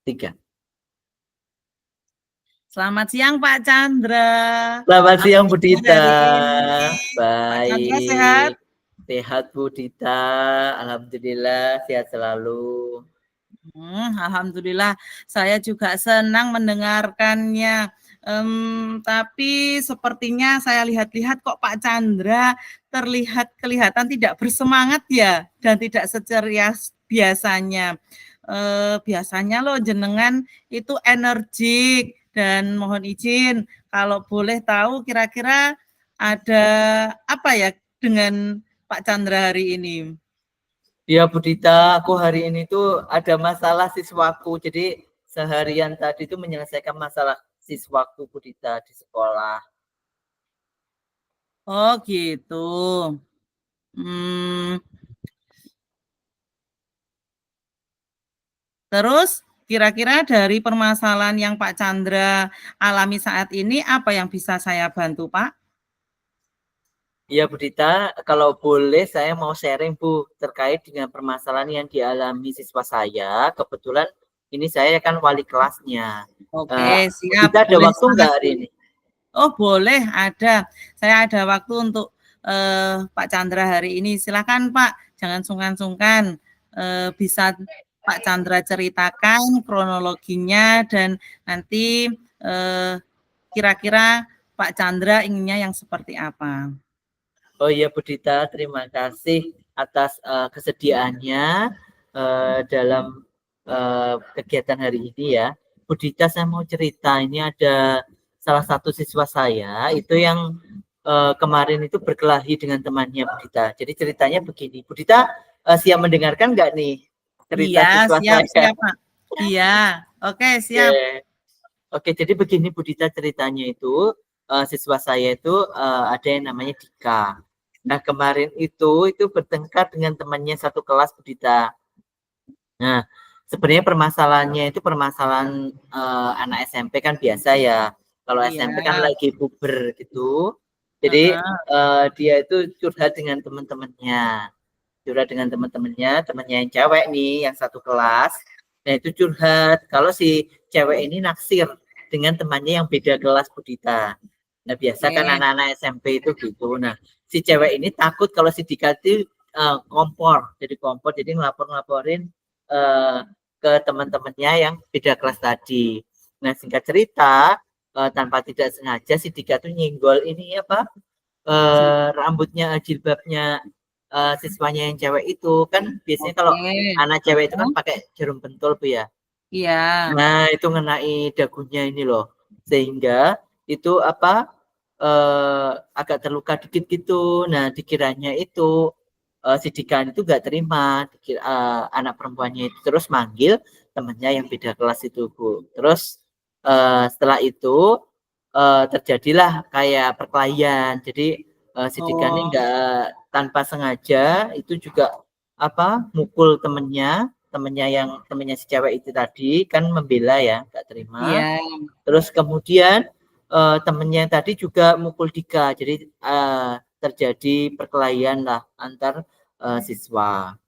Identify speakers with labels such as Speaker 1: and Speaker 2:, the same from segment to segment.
Speaker 1: 3.
Speaker 2: Selamat siang Pak Chandra.
Speaker 1: Selamat siang Bu
Speaker 2: Apa kabar
Speaker 1: Dita.
Speaker 2: hari ini? Pak Chandra sehat?
Speaker 1: Baik. Sehat Bu Dita. Alhamdulillah sehat selalu.
Speaker 2: Alhamdulillah, saya juga senang mendengarkannya. Tapi sepertinya saya lihat-lihat kok Pak Chandra kelihatan tidak bersemangat ya, dan tidak seceria biasanya. Biasanya loh jenengan itu energik, dan mohon izin kalau boleh tahu kira-kira ada apa ya dengan Pak Chandra hari ini?
Speaker 1: Ya Bu Dita, aku hari ini tuh ada masalah siswaku. Jadi seharian tadi tuh menyelesaikan masalah siswaku Bu Dita di sekolah.
Speaker 2: Oh gitu. Hmm, Terus kira-kira dari permasalahan yang Pak Chandra alami saat ini apa yang bisa saya bantu, Pak?
Speaker 1: Ya Bu Dita, kalau boleh saya mau sharing Bu terkait dengan permasalahan yang dialami siswa saya. Kebetulan ini saya kan wali kelasnya.
Speaker 2: Oke,
Speaker 1: Bu
Speaker 2: siap.
Speaker 1: Dita ada
Speaker 2: Boleh
Speaker 1: waktu nggak
Speaker 2: sangat.
Speaker 1: hari ini?
Speaker 2: Oh, boleh, ada. Saya ada waktu untuk Pak Chandra hari ini. Silakan Pak, jangan sungkan-sungkan. Bisa Pak Chandra ceritakan kronologinya dan nanti kira-kira Pak Chandra inginnya yang seperti apa.
Speaker 1: Oh iya Bu Dita, terima kasih atas kesediaannya dalam kegiatan hari ini ya. Bu Dita, saya mau cerita, ini ada salah satu siswa saya itu yang kemarin itu berkelahi dengan temannya Bu Dita. Jadi ceritanya begini, Bu Dita siap mendengarkan nggak nih cerita
Speaker 2: Iya,
Speaker 1: siswa saya?
Speaker 2: siap Pak. Iya, oke siap.
Speaker 1: Oke, jadi begini Bu Dita, ceritanya itu siswa saya itu ada yang namanya Dika. Nah, kemarin itu bertengkar dengan temannya satu kelas Bu Dita. Nah, sebenarnya permasalahannya itu permasalahan anak SMP kan biasa ya. Kalau
Speaker 2: Iya.
Speaker 1: SMP kan lagi puber gitu. Jadi dia itu curhat dengan teman-temannya. Curhat dengan temannya yang cewek nih, yang satu kelas. Nah, itu curhat kalau si cewek ini naksir dengan temannya yang beda kelas Bu Dita. Nah, biasa kan
Speaker 2: Oke.
Speaker 1: anak-anak SMP itu gitu. Nah, si cewek ini takut kalau si Dika itu kompor, jadi ngelaporin uh, ke teman-temannya yang beda kelas tadi. Nah, singkat cerita, tanpa tidak sengaja si Dika tuh nyenggol ini apa rambutnya jilbabnya siswanya yang cewek itu. Kan biasanya kalau
Speaker 2: Oke.
Speaker 1: anak cewek itu kan pakai jarum pentul Bu ya.
Speaker 2: Iya.
Speaker 1: Nah, itu ngenai dagunya ini loh. Sehingga itu apa agak terluka dikit gitu. Nah, dikiranya itu si Dikan itu gak terima, anak perempuannya itu terus manggil temannya yang beda kelas itu Bu. Terus setelah itu terjadilah kayak perkelahian. Jadi si Dikan ini nggak tanpa sengaja itu juga apa mukul temennya si cewek itu tadi kan membela ya, nggak terima.
Speaker 2: Iya.
Speaker 1: Terus kemudian temennya tadi juga mukul Dika. Jadi terjadi perkelahian lah antar siswa.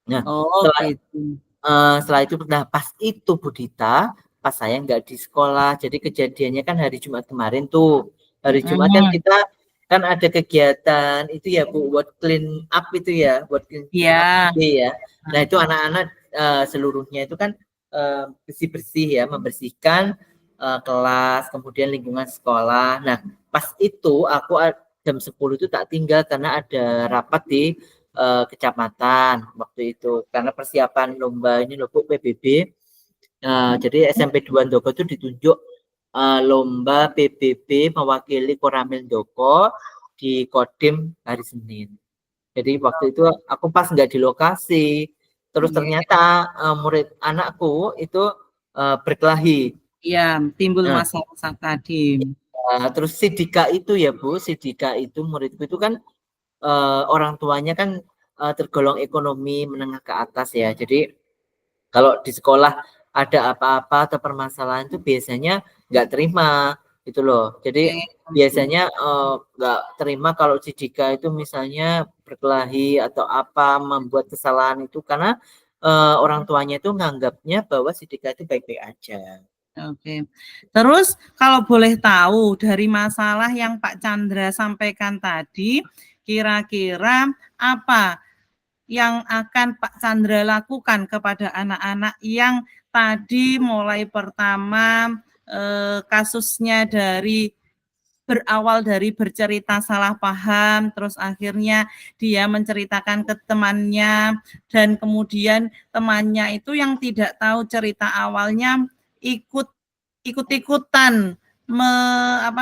Speaker 1: Nah,
Speaker 2: Oh, gitu.
Speaker 1: setelah itu, nah pas itu Bu Dita, pas saya nggak di sekolah. Jadi kejadiannya kan hari Jumat kemarin tuh. Hari Jumat kan kita kan ada kegiatan itu ya Bu, buat clean up itu ya, buat clean up
Speaker 2: Iya.
Speaker 1: ya. Nah itu anak-anak seluruhnya itu kan bersih-bersih ya, membersihkan kelas, kemudian lingkungan sekolah. Nah pas itu aku jam 10 itu tak tinggal karena ada rapat di kecamatan waktu itu karena persiapan lomba ini loh Bu PBB. Jadi SMP 2 Ndoko itu ditunjuk lomba PBB mewakili Koramil Ndoko di Kodim hari Senin. Jadi waktu itu aku pas nggak di lokasi, terus
Speaker 2: Iya.
Speaker 1: ternyata murid anakku itu berkelahi.
Speaker 2: Iya, timbul
Speaker 1: Nah,
Speaker 2: masalah tadi.
Speaker 1: terus si Dika itu ya Bu, si Dika itu muridku itu kan orang tuanya kan tergolong ekonomi menengah ke atas ya. Jadi kalau di sekolah ada apa-apa atau permasalahan itu biasanya nggak terima gitu loh. Jadi biasanya nggak terima kalau si Dika itu misalnya berkelahi atau apa membuat kesalahan itu karena orang tuanya itu nganggapnya bahwa si Dika itu baik-baik aja.
Speaker 2: Oke. Terus kalau boleh tahu dari masalah yang Pak Chandra sampaikan tadi, kira-kira apa yang akan Pak Chandra lakukan kepada anak-anak yang tadi mulai pertama kasusnya dari berawal dari bercerita salah paham, terus akhirnya dia menceritakan ke temannya, dan kemudian temannya itu yang tidak tahu cerita awalnya ikut-ikutan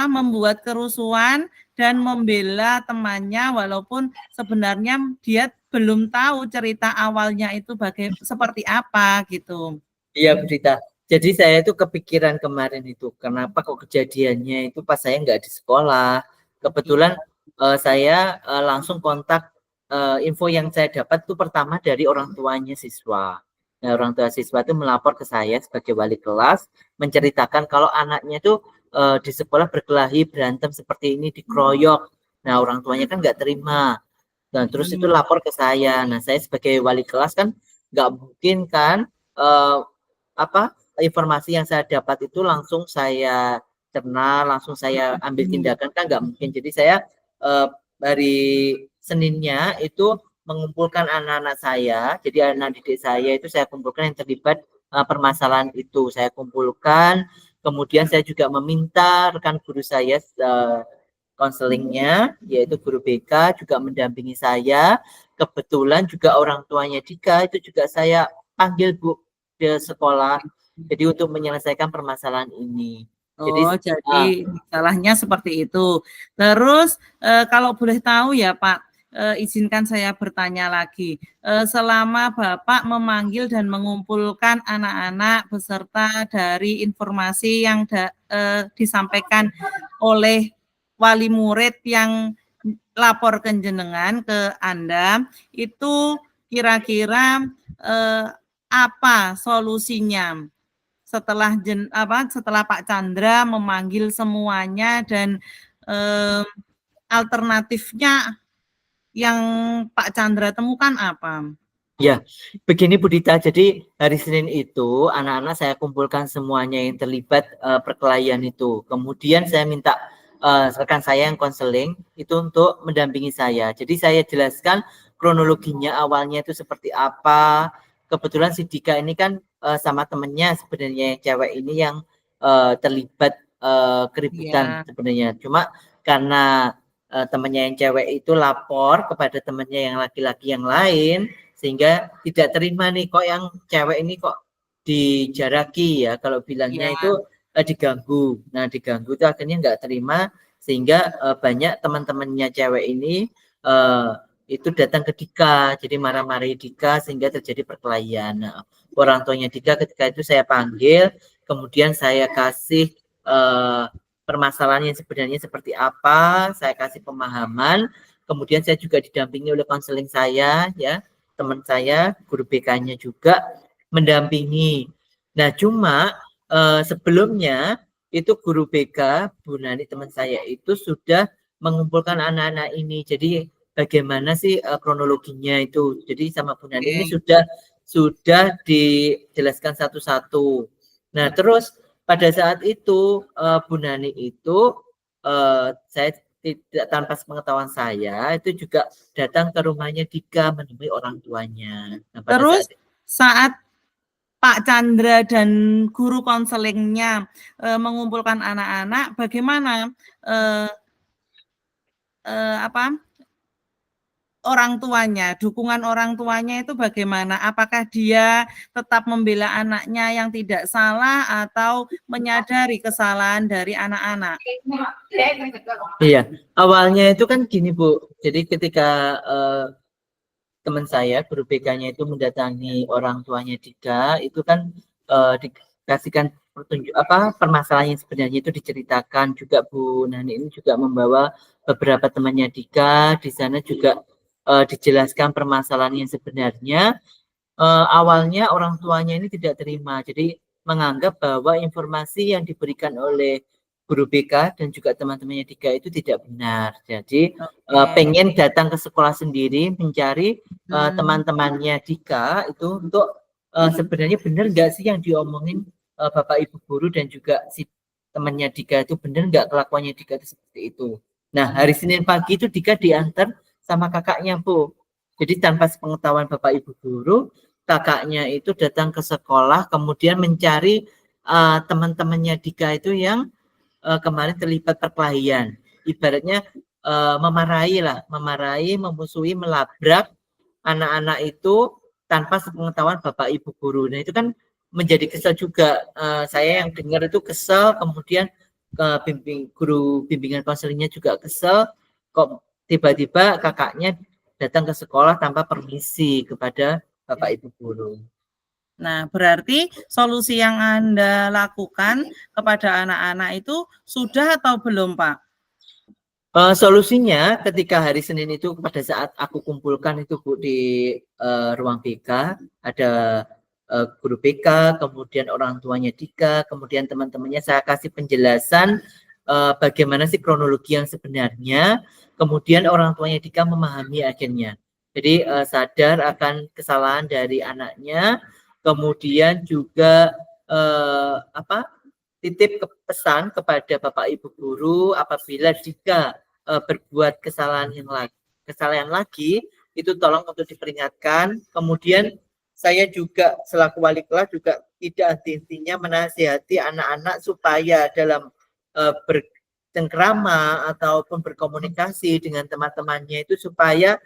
Speaker 2: membuat kerusuhan dan membela temannya walaupun sebenarnya dia belum tahu cerita awalnya itu seperti apa gitu.
Speaker 1: Iya Bu Dita. Jadi saya itu kepikiran kemarin itu, kenapa kok kejadiannya itu pas saya nggak di sekolah. Kebetulan saya langsung kontak, info yang saya dapat itu pertama dari orang tuanya siswa. Nah, orang tua siswa itu melapor ke saya sebagai wali kelas, menceritakan kalau anaknya itu di sekolah berkelahi, berantem seperti ini, dikeroyok. Nah, orang tuanya kan nggak terima. Dan terus itu lapor ke saya. Nah, saya sebagai wali kelas kan nggak mungkin kan informasi yang saya dapat itu langsung saya cerna, langsung saya ambil tindakan, kan nggak mungkin. Jadi saya hari Seninnya itu mengumpulkan anak-anak saya, jadi anak didik saya itu saya kumpulkan yang terlibat permasalahan itu, saya kumpulkan. Kemudian saya juga meminta rekan guru saya konselingnya, yaitu guru BK juga mendampingi saya. Kebetulan juga orang tuanya Dika itu juga saya panggil Bu di sekolah, jadi untuk menyelesaikan permasalahan ini.
Speaker 2: Jadi salahnya seperti itu. Terus kalau boleh tahu ya Pak, izinkan saya bertanya lagi. Selama Bapak memanggil dan mengumpulkan anak-anak beserta dari informasi yang disampaikan oleh wali murid yang lapor ke jenengan ke Anda, itu kira-kira apa solusinya? Setelah Pak Chandra memanggil semuanya dan alternatifnya yang Pak Chandra temukan apa?
Speaker 1: Ya, begini Bu Dita, jadi hari Senin itu anak-anak saya kumpulkan semuanya yang terlibat perkelahian itu. Kemudian saya minta rekan saya yang konseling itu untuk mendampingi saya. Jadi saya jelaskan kronologinya awalnya itu seperti apa. Kebetulan si Dika ini kan sama temennya sebenarnya yang cewek ini yang terlibat keributan sebenarnya. Cuma karena temannya yang cewek itu lapor kepada temannya yang laki-laki yang lain, sehingga tidak terima nih, kok yang cewek ini kok dijaraki ya, kalau bilangnya itu diganggu. Nah, diganggu itu akhirnya nggak terima, sehingga banyak teman-temannya cewek ini itu datang ke Dika, jadi marah-marahi Dika sehingga terjadi perkelahian. Nah, orang tuanya Dika ketika itu saya panggil, kemudian saya kasih permasalahan yang sebenarnya seperti apa, saya kasih pemahaman, kemudian saya juga didampingi oleh konseling saya, ya, teman saya, guru BK-nya juga mendampingi. Nah, cuma sebelumnya itu guru BK, Bu Nani teman saya itu sudah mengumpulkan anak-anak ini. Jadi bagaimana sih kronologinya itu? Jadi sama Bu Nani ini sudah dijelaskan satu-satu. Nah, terus pada saat itu Bu Nani itu saya tidak tanpa pengetahuan saya itu juga datang ke rumahnya Dika menemui orang tuanya. Nah,
Speaker 2: terus saat Pak Chandra dan guru konselingnya mengumpulkan anak-anak, bagaimana orang tuanya, dukungan orang tuanya itu bagaimana? Apakah dia tetap membela anaknya yang tidak salah atau menyadari kesalahan dari anak-anak?
Speaker 1: Iya, awalnya itu kan gini Bu, jadi ketika teman saya, guru BK-nya itu mendatangi orang tuanya Dika, itu kan dikasihkan permasalahan yang sebenarnya itu diceritakan juga. Bu Nani ini juga membawa beberapa temannya Dika, di sana juga dijelaskan permasalahan yang sebenarnya. Awalnya orang tuanya ini tidak terima, jadi menganggap bahwa informasi yang diberikan oleh guru BK dan juga teman-temannya Dika itu tidak benar. Jadi
Speaker 2: Oke.
Speaker 1: pengen datang ke sekolah sendiri mencari teman-temannya Dika itu untuk sebenarnya benar nggak sih yang diomongin Bapak Ibu guru dan juga si temannya Dika itu benar nggak kelakuannya Dika itu seperti itu. Nah, hari Senin pagi itu Dika diantar sama kakaknya, Bu. Jadi tanpa sepengetahuan Bapak Ibu guru, kakaknya itu datang ke sekolah kemudian mencari teman-temannya Dika itu yang kemarin terlibat perkelahian. Ibaratnya memarahi, memusuhi, melabrak anak-anak itu tanpa sepengetahuan Bapak Ibu guru. Nah, itu kan menjadi kesal juga. Saya yang dengar itu kesal, kemudian guru bimbingan konselingnya juga kesal. Kok tiba-tiba kakaknya datang ke sekolah tanpa permisi kepada Bapak Ibu guru.
Speaker 2: Nah, berarti solusi yang Anda lakukan kepada anak-anak itu sudah atau belum, Pak?
Speaker 1: Solusinya ketika hari Senin itu pada saat aku kumpulkan itu Bu di ruang BK, ada guru BK, kemudian orang tuanya Dika, kemudian teman-temannya saya kasih penjelasan bagaimana sih kronologi yang sebenarnya, kemudian orang tuanya Dika memahami akhirnya. Jadi sadar akan kesalahan dari anaknya, kemudian juga titip pesan kepada Bapak Ibu guru apabila Dika berbuat kesalahan lagi itu tolong untuk diperingatkan. Kemudian saya juga selaku wali kelas juga tidak henti-hentinya menasihati anak-anak supaya dalam bercengkrama ataupun berkomunikasi dengan teman-temannya itu supaya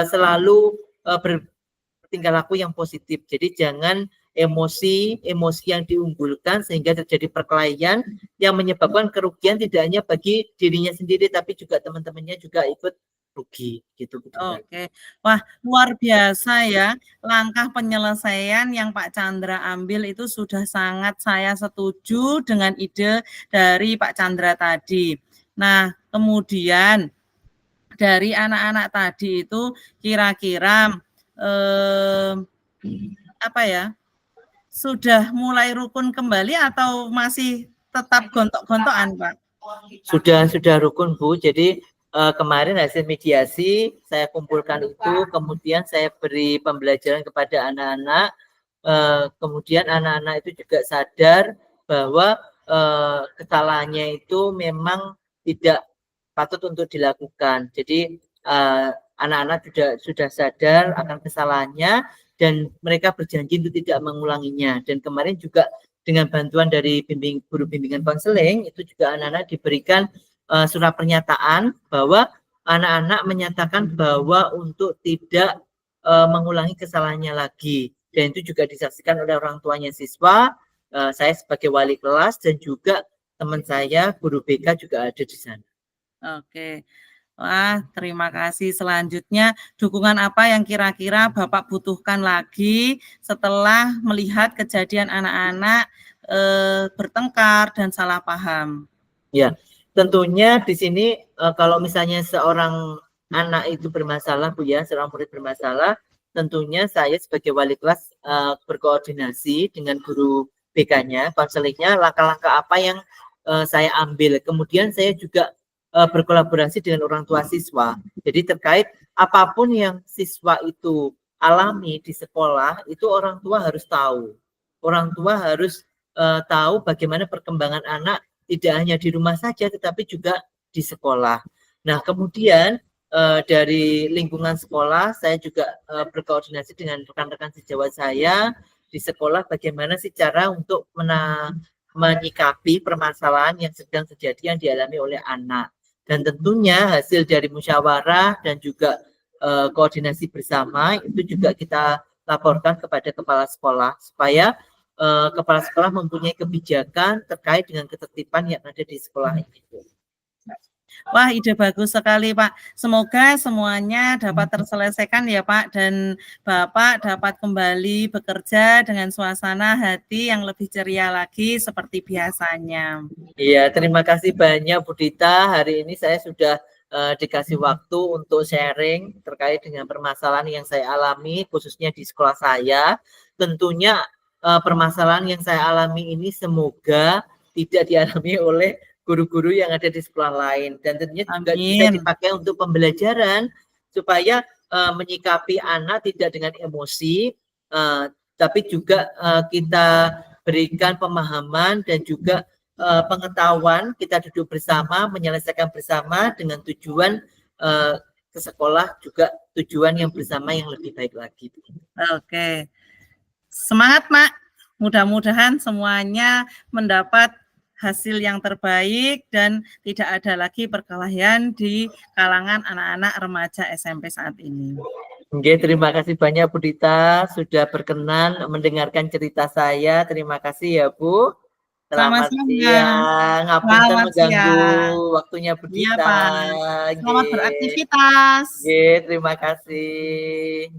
Speaker 1: selalu bertingkah laku yang positif. Jadi jangan emosi yang diunggulkan sehingga terjadi perkelahian yang menyebabkan kerugian tidak hanya bagi dirinya sendiri tapi juga teman-temannya juga ikut rugi gitu.
Speaker 2: Oke. Wah, luar biasa ya langkah penyelesaian yang Pak Chandra ambil itu sudah sangat saya setuju dengan ide dari Pak Chandra tadi. Nah, kemudian dari anak-anak tadi itu kira-kira apa ya? Sudah mulai rukun kembali atau masih tetap gontok-gontokan, Pak?
Speaker 1: Sudah rukun, Bu. Jadi kemarin hasil mediasi saya kumpulkan itu, kemudian saya beri pembelajaran kepada anak-anak, kemudian anak-anak itu juga sadar bahwa kesalahannya itu memang tidak patut untuk dilakukan. Jadi anak-anak sudah sadar akan kesalahannya dan mereka berjanji untuk tidak mengulanginya. Dan kemarin juga dengan bantuan dari guru bimbingan konseling itu juga anak-anak diberikan surat pernyataan bahwa anak-anak menyatakan bahwa untuk tidak mengulangi kesalahannya lagi. Dan itu juga disaksikan oleh orang tuanya siswa, saya sebagai wali kelas dan juga teman saya guru BK juga ada di sana.
Speaker 2: Oke. Wah, terima kasih. Selanjutnya, dukungan apa yang kira-kira Bapak butuhkan lagi setelah melihat kejadian anak-anak bertengkar dan salah paham?
Speaker 1: Ya, tentunya di sini kalau misalnya seorang anak itu bermasalah, Bu ya, seorang murid bermasalah, tentunya saya sebagai wali kelas berkoordinasi dengan guru BK-nya, konselingnya, langkah-langkah apa yang saya ambil. Kemudian saya juga berkolaborasi dengan orang tua siswa. Jadi terkait apapun yang siswa itu alami di sekolah, itu orang tua harus tahu. Orang tua harus tahu bagaimana perkembangan anak tidak hanya di rumah saja, tetapi juga di sekolah. Nah, kemudian dari lingkungan sekolah, saya juga berkoordinasi dengan rekan-rekan sejawat saya di sekolah, bagaimana sih cara untuk menyikapi permasalahan yang sedang terjadi yang dialami oleh anak. Dan tentunya hasil dari musyawarah dan juga koordinasi bersama itu juga kita laporkan kepada kepala sekolah supaya kepala sekolah mempunyai kebijakan terkait dengan ketertiban yang ada di sekolah ini.
Speaker 2: Wah, ide bagus sekali, Pak. Semoga semuanya dapat terselesaikan ya, Pak, dan Bapak dapat kembali bekerja dengan suasana hati yang lebih ceria lagi seperti biasanya.
Speaker 1: Iya, terima kasih banyak Bu Dita. Hari ini saya sudah dikasih waktu untuk sharing terkait dengan permasalahan yang saya alami, khususnya di sekolah saya. Tentunya permasalahan yang saya alami ini semoga tidak dialami oleh guru-guru yang ada di sekolah lain, dan tentunya juga bisa
Speaker 2: Amin.
Speaker 1: dipakai untuk pembelajaran supaya menyikapi anak tidak dengan emosi, tapi juga kita berikan pemahaman dan juga pengetahuan, kita duduk bersama, menyelesaikan bersama dengan tujuan ke sekolah juga tujuan yang bersama yang lebih baik lagi.
Speaker 2: Oke. Semangat, Mak. Mudah-mudahan semuanya mendapat hasil yang terbaik dan tidak ada lagi perkelahian di kalangan anak-anak remaja SMP saat ini.
Speaker 1: Oke, terima kasih banyak Bu Dita sudah berkenan mendengarkan cerita saya. Terima kasih ya Bu. Selamat siang. Ngapunten mengganggu waktunya Bu
Speaker 2: Iya,
Speaker 1: Dita.
Speaker 2: Pak. Selamat beraktivitas.
Speaker 1: Terima kasih.